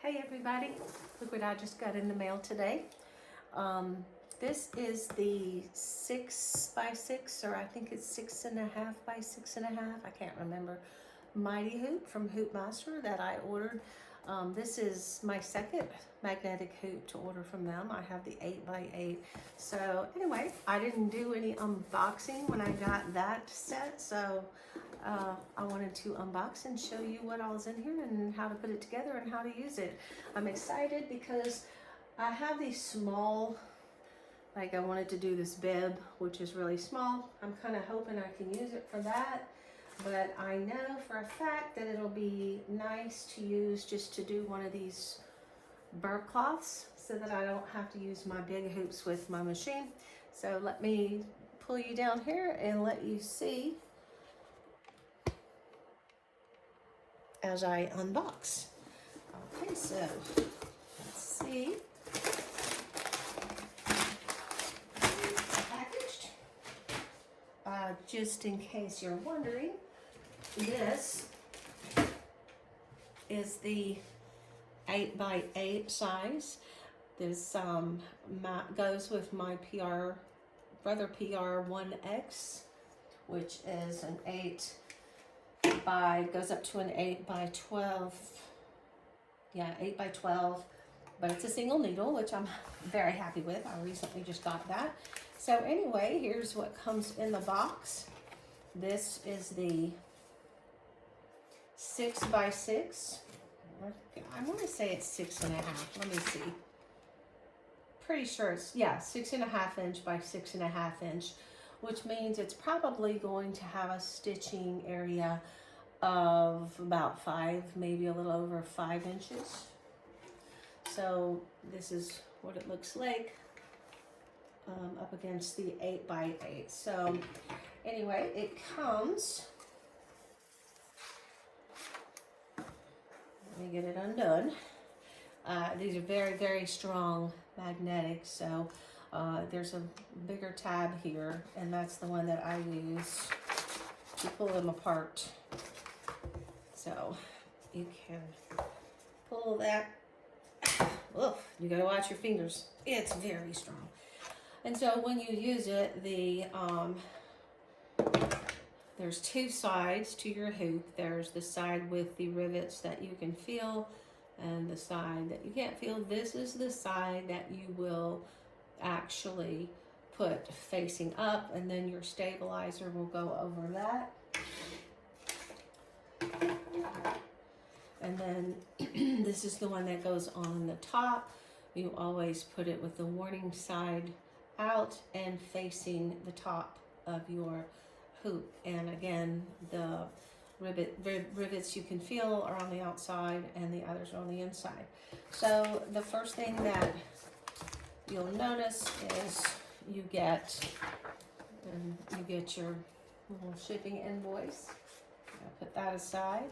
Hey everybody, look what I just got in the mail today. This is the 6x6, or I think it's 6.5 by 6.5, I can't remember, Mighty Hoop from Hoopmaster that I ordered. This is my second magnetic hoop to order from them. I have the 8x8. So anyway, I didn't do any unboxing when I got that set, so I wanted to unbox and show you what all's in here and how to put it together and how to use it. I'm excited because I have these small, like I wanted to do this bib, which is really small. I'm kind of hoping I can use it for that. But I know for a fact that it'll be nice to use just to do one of these burr cloths so that I don't have to use my big hoops with my machine. So let me pull you down here and let you see as I unbox. Okay, so let's see. Packaged. Just in case you're wondering, this is the 8x8 size. This goes with my Brother PR 1X, which is an goes up to an 8x12. Yeah, 8x12, but it's a single needle, which I'm very happy with. I recently just got that. So anyway, here's what comes in the box. This is the 6x6. I want to say it's 6.5. Let me see. Pretty sure it's, yeah, 6.5 inch by 6.5 inch, which means it's probably going to have a stitching area of about 5, maybe a little over 5 inches. So this is what it looks like up against the 8x8. So anyway, it comes, let me get it undone. These are very, very strong magnetics. So there's a bigger tab here, and that's the one that I use to pull them apart. So you can pull that. Oof, you gotta watch your fingers. It's very strong. And so when you use it, there's two sides to your hoop. There's the side with the rivets that you can feel and the side that you can't feel. This is the side that you will actually put facing up, and then your stabilizer will go over that. And then this is the one that goes on the top. You always put it with the warning side out and facing the top of your hoop. And again, the rivets you can feel are on the outside and the others are on the inside. So the first thing that you'll notice is you get your little shipping invoice. I'll put that aside.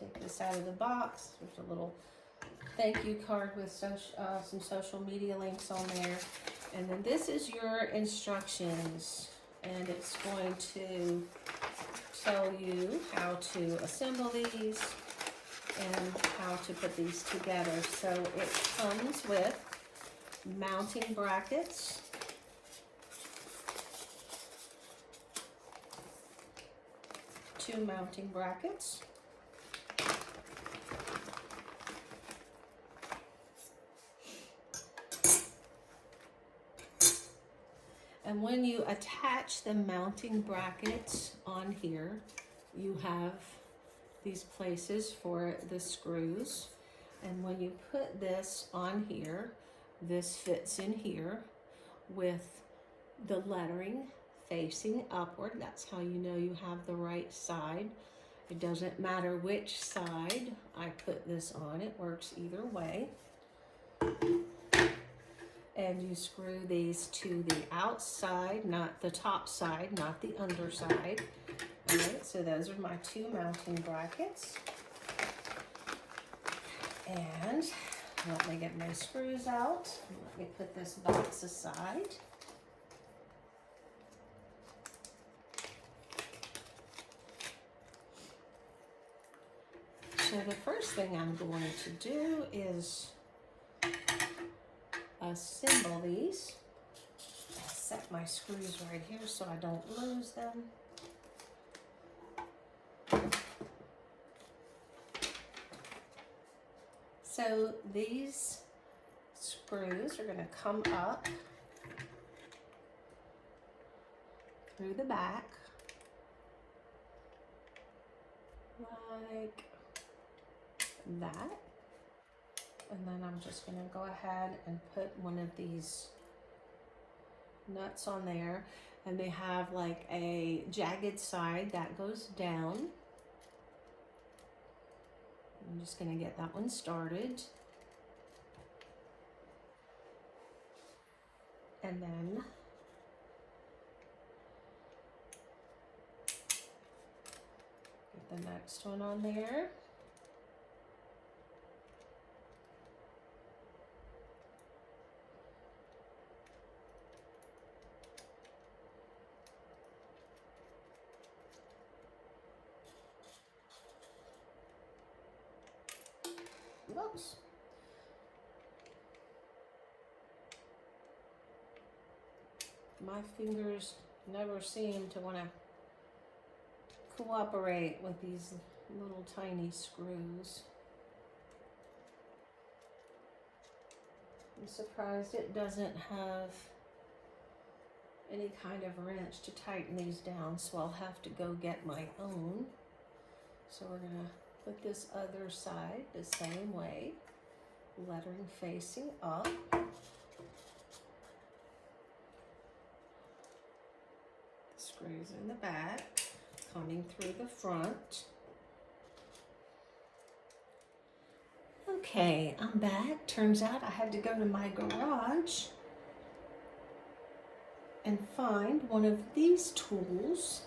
Take this out of the box. There's a little thank you card with some social media links on there. And then this is your instructions, and it's going to tell you how to assemble these and how to put these together. So it comes with mounting brackets, two mounting brackets, and when you attach the mounting brackets on here, you have these places for the screws. And when you put this on here, this fits in here with the lettering facing upward. That's how you know you have the right side. It doesn't matter which side I put this on, it works either way. And you screw these to the outside, not the top side, not the underside. All right, so those are my two mounting brackets. And let me get my screws out. Let me put this box aside. So the first thing I'm going to do is assemble these. Set my screws right here so I don't lose them. So these screws are going to come up through the back like that. And then I'm just going to go ahead and put one of these nuts on there, and they have like a jagged side that goes down. I'm just going to get that one started. And then get the next one on there. Whoops. My fingers never seem to want to cooperate with these little tiny screws. I'm surprised it doesn't have any kind of wrench to tighten these down, so I'll have to go get my own. So we're going to put this other side the same way, lettering facing up. Screws in the back, coming through the front. Okay, I'm back. Turns out I had to go to my garage and find one of these tools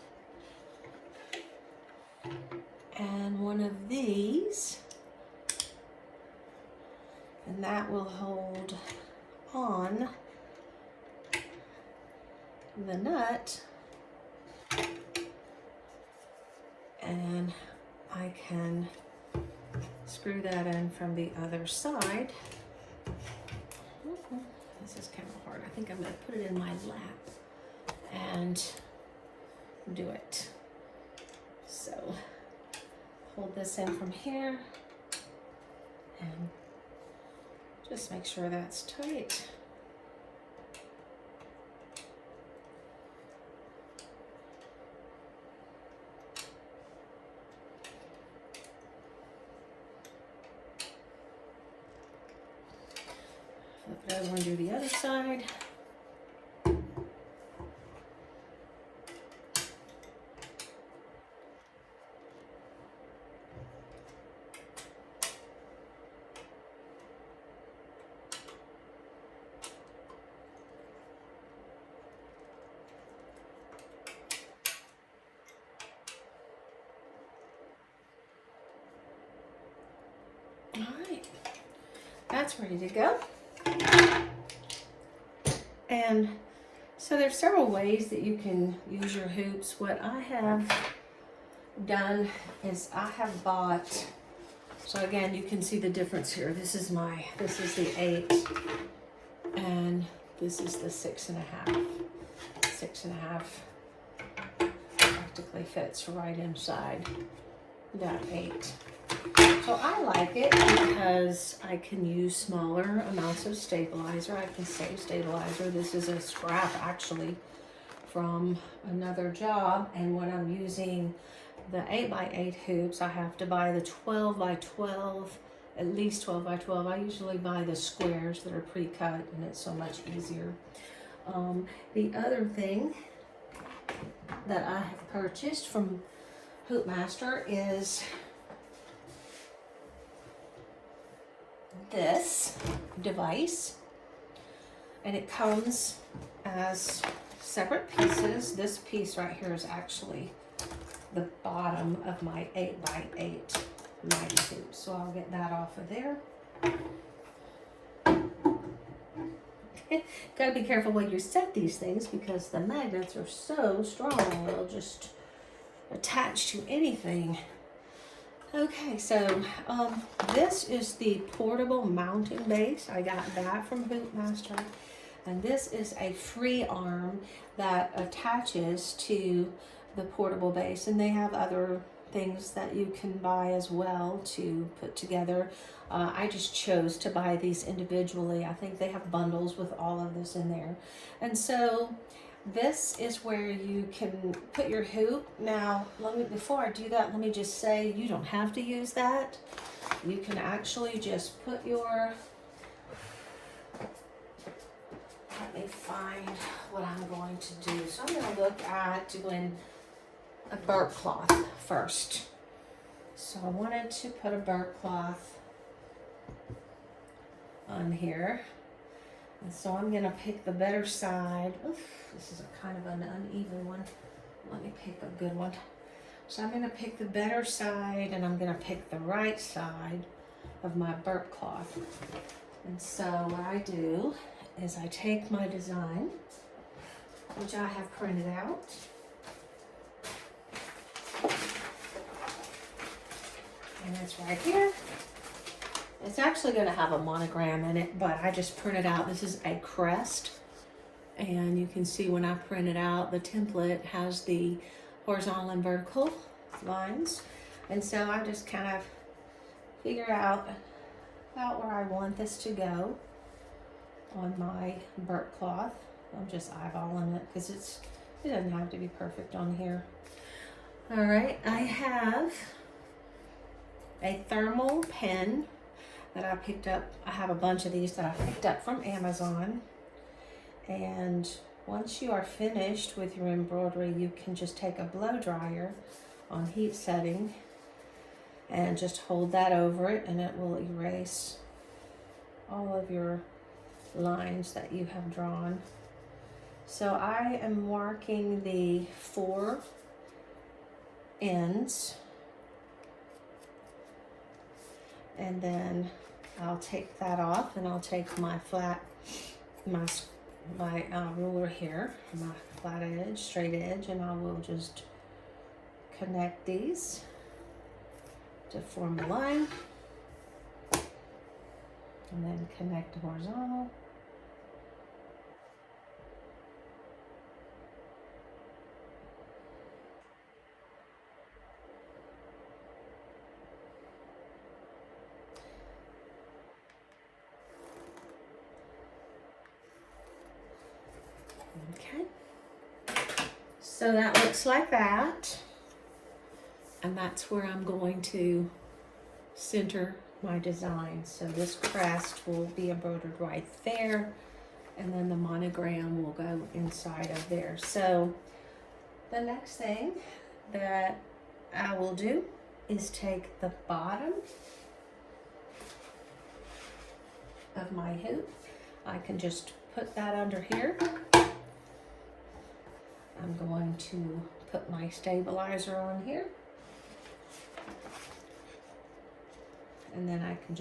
and one of these, and that will hold on the nut, and I can screw that in from the other side. This is kind of hard. I think I'm going to put it in my lap and do it. So hold this in from here and just make sure that's tight. Flip it over and do the other side. All right, that's ready to go. And so there's several ways that you can use your hoops. What I have done is I have bought, so again, you can see the difference here. This is the 8, and this is the 6.5. 6.5 practically fits right inside that 8. So I like it because I can use smaller amounts of stabilizer. I can save stabilizer. This is a scrap actually from another job, and when I'm using the 8x8 hoops, I have to buy the 12x12, at least 12x12. I usually buy the squares that are pre-cut, and it's so much easier. The other thing that I have purchased from Hoopmaster is this device, and it comes as separate pieces. This piece right here is actually the bottom of my 8x8 mighty hoop, so I'll get that off of there. Gotta be careful when you set these things because the magnets are so strong, they'll just attach to anything. Okay, so this is the portable mountain base. I got that from Hoopmaster. And this is a free arm that attaches to the portable base. And they have other things that you can buy as well to put together. I just chose to buy these individually. I think they have bundles with all of this in there. And so this is where you can put your hoop. Now, before I do that, let me just say you don't have to use that. You can actually just put your, let me find what I'm going to do. So I'm going to look at doing a burp cloth first. So I wanted to put a burp cloth on here. And so I'm going to pick the better side. Oof, this is a kind of an uneven one. Let me pick a good one. So I'm going to pick the better side, and I'm going to pick the right side of my burp cloth. And so what I do is I take my design, which I have printed out. And it's right here. It's actually going to have a monogram in it, but I just printed out. This is a crest. And you can see when I print it out, the template has the horizontal and vertical lines. And so I just kind of figure out about where I want this to go on my burp cloth. I'm just eyeballing it because it doesn't have to be perfect on here. All right, I have a thermal pen that I picked up. I have a bunch of these that I picked up from Amazon. And once you are finished with your embroidery, you can just take a blow dryer on heat setting and just hold that over it, and it will erase all of your lines that you have drawn. So I am marking the 4 ends, and then I'll take that off, and I'll take my ruler here, my flat edge, straight edge, and I will just connect these to form a line, and then connect the horizontal. Okay, so that looks like that, and that's where I'm going to center my design. So this crest will be embroidered right there, and then the monogram will go inside of there. So the next thing that I will do is take the bottom of my hoop. I can just put that under here. I'm going to put my stabilizer on here. And then I can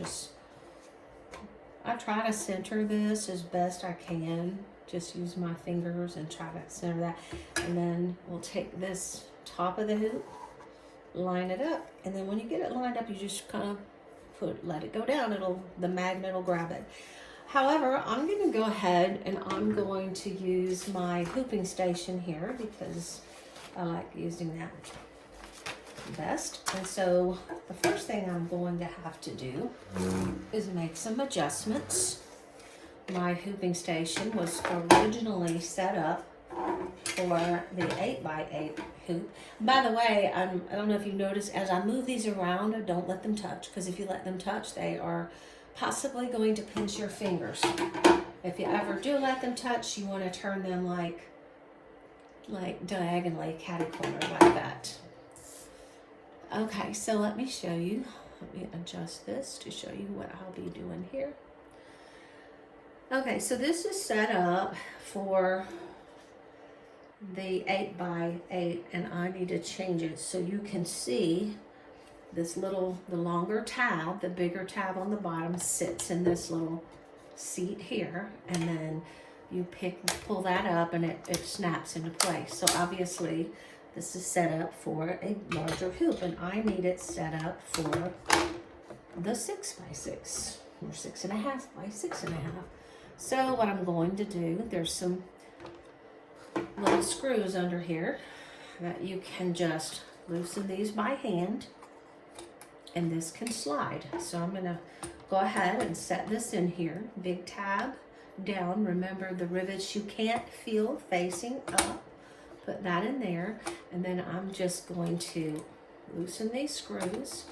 I try to center this as best I can. Just use my fingers and try to center that. And then we'll take this top of the hoop, line it up. And then when you get it lined up, you just kind of let it go down. The magnet will grab it. However, I'm going to go ahead and I'm going to use my hooping station here because I like using that best. And so the first thing I'm going to have to do is make some adjustments. My hooping station was originally set up for the 8x8 hoop. By the way, I don't know if you noticed, as I move these around, don't let them touch, because if you let them touch, they are possibly going to pinch your fingers. If you ever do let them touch, you want to turn them like diagonally, catty-corner like that. Okay, so let me show you. Let me adjust this to show you what I'll be doing here. Okay, so this is set up for the 8x8, and I need to change it so you can see the longer tab, the bigger tab on the bottom sits in this little seat here, and then you pull that up and it snaps into place. So obviously This is set up for a larger hoop, and I need it set up for the 6x6 or 6.5 by 6.5. So what I'm going to do, there's some little screws under here that you can just loosen these by hand, and this can slide. So I'm gonna go ahead and set this in here. Big tab down. Remember the rivets you can't feel facing up. Put that in there, and then I'm just going to loosen these screws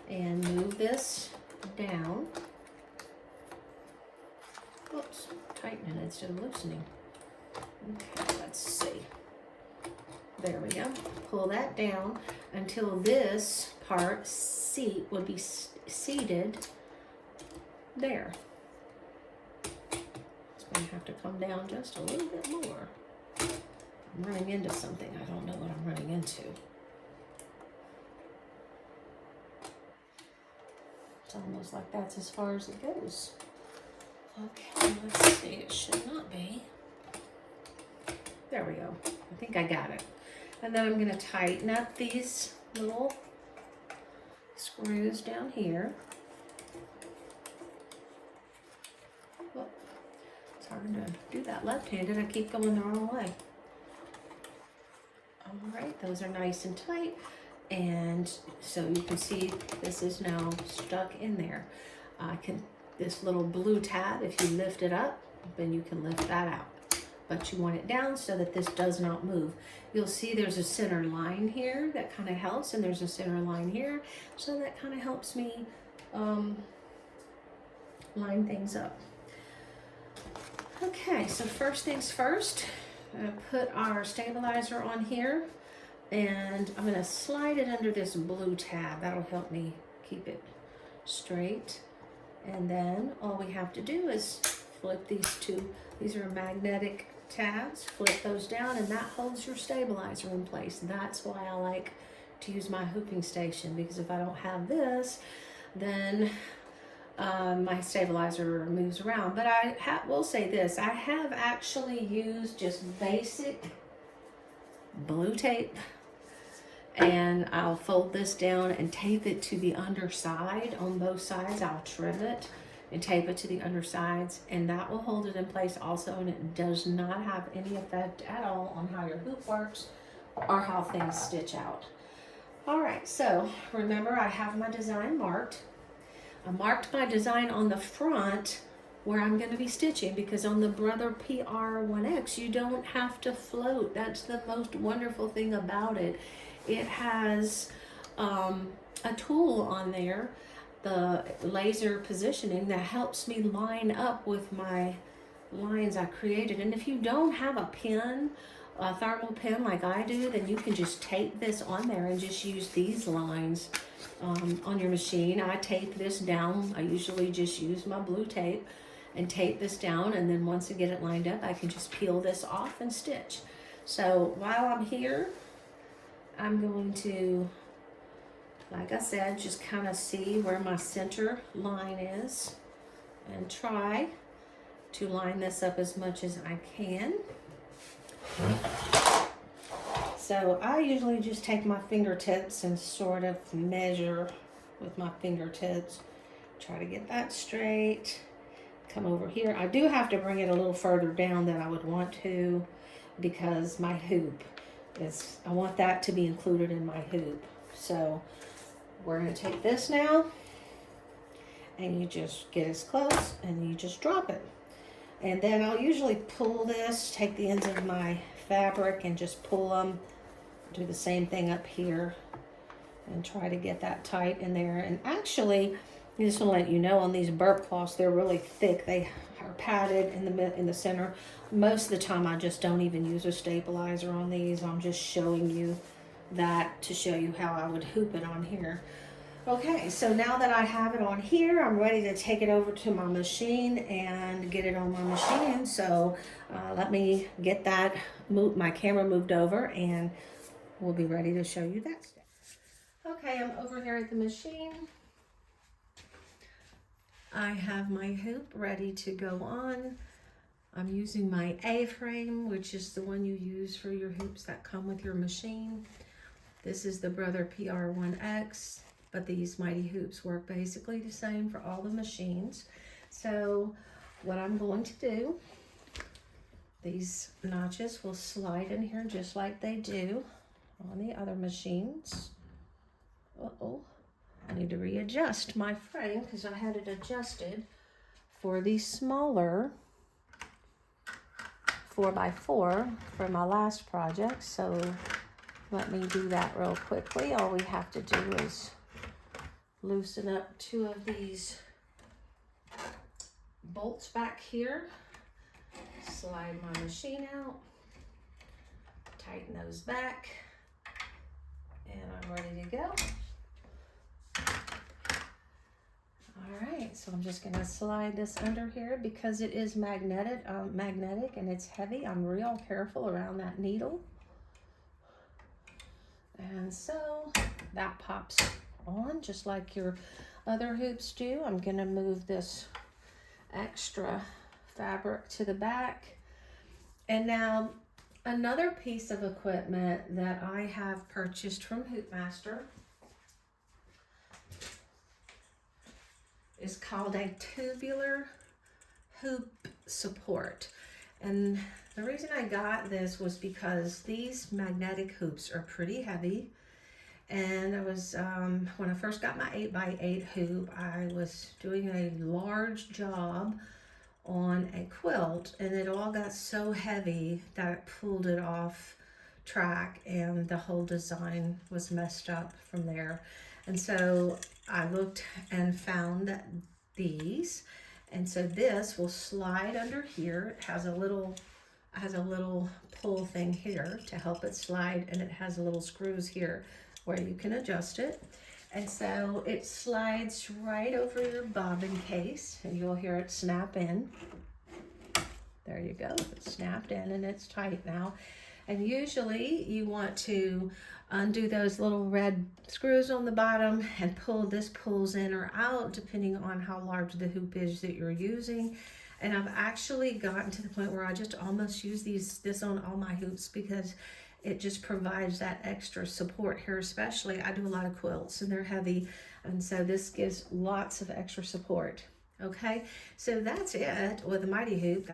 and move this down. Oops, tighten it instead of loosening. Okay, let's see. There we go. Pull that down until this part would be seated there. It's going to have to come down just a little bit more. I'm running into something. I don't know what I'm running into. It's almost like that's as far as it goes. Okay, let's see. It should not be. There we go. I think I got it. And then I'm going to tighten up these little screws down here. Oh, it's hard to do that left-handed. I keep going the wrong way. All right, those are nice and tight. And so you can see this is now stuck in there. This little blue tab, if you lift it up, then you can lift that out. But you want it down so that this does not move. You'll see there's a center line here that kind of helps, and there's a center line here. So that kind of helps me line things up. Okay, so first things first, put our stabilizer on here, and I'm going to slide it under this blue tab. That'll help me keep it straight. And then all we have to do is flip these two. These are magnetic tabs. Flip those down, and that holds your stabilizer in place. That's why I like to use my hooping station, because if I don't have this, then my stabilizer moves around. But I will say this, I have actually used just basic blue tape, and I'll fold this down and tape it to the underside on both sides. I'll trim it and tape it to the undersides, and that will hold it in place also, and it does not have any effect at all on how your hoop works or how things stitch out. All right, so remember I have my design marked. I marked my design on the front where I'm going to be stitching, because on the Brother PR1X you don't have to float. That's the most wonderful thing about it. It has a tool on there, the laser positioning, that helps me line up with my lines I created. And if you don't have a pen, a thermal pen like I do, then you can just tape this on there and just use these lines on your machine. I tape this down. I usually just use my blue tape and tape this down, and then once I get it lined up, I can just peel this off and stitch. So while I'm here, I'm going to, like I said, just kind of see where my center line is and try to line this up as much as I can. So I usually just take my fingertips and sort of measure with my fingertips. Try to get that straight. Come over here. I do have to bring it a little further down than I would want to, because my hoop is, I want that to be included in my hoop. So we're going to take this now, and you just get as close and you just drop it. And then I'll usually pull this, take the ends of my fabric and just pull them. Do the same thing up here and try to get that tight in there. And actually, I just want to let you know, on these burp cloths, they're really thick. They are padded in the center. Most of the time, I just don't even use a stabilizer on these. I'm just showing you that to show you how I would hoop it on here. Okay, so now that I have it on here, I'm ready to take it over to my machine and get it on my machine. So let me get that, my camera moved over, and we'll be ready to show you that step. Okay, I'm over here at the machine. I have my hoop ready to go on. I'm using my A-frame, which is the one you use for your hoops that come with your machine. This is the Brother PR1X, but these Mighty hoops work basically the same for all the machines. So what I'm going to do, these notches will slide in here just like they do on the other machines. Uh-oh, I need to readjust my frame because I had it adjusted for the smaller 4x4 for my last project. So let me do that real quickly. All we have to do is loosen up 2 of these bolts back here, slide my machine out, tighten those back, and I'm ready to go. All right, so I'm just gonna slide this under here because it is magnetic and it's heavy. I'm real careful around that needle. And so that pops on just like your other hoops do. I'm gonna move this extra fabric to the back. And now another piece of equipment that I have purchased from Hoopmaster is called a tubular hoop support. And the reason I got this was because these magnetic hoops are pretty heavy. And I was, when I first got my 8x8 hoop, I was doing a large job on a quilt, and it all got so heavy that it pulled it off track, and the whole design was messed up from there. And so I looked and found these, and so this will slide under here. It has a little pull thing here to help it slide, and it has little screws here where you can adjust it. And so it slides right over your bobbin case, and you'll hear it snap in. There you go, it's snapped in and it's tight now. And usually you want to undo those little red screws on the bottom and this pulls in or out depending on how large the hoop is that you're using. And I've actually gotten to the point where I just almost use this on all my hoops because it just provides that extra support here. Especially, I do a lot of quilts and they're heavy, and so this gives lots of extra support. Okay, so that's it with the Mighty Hoop.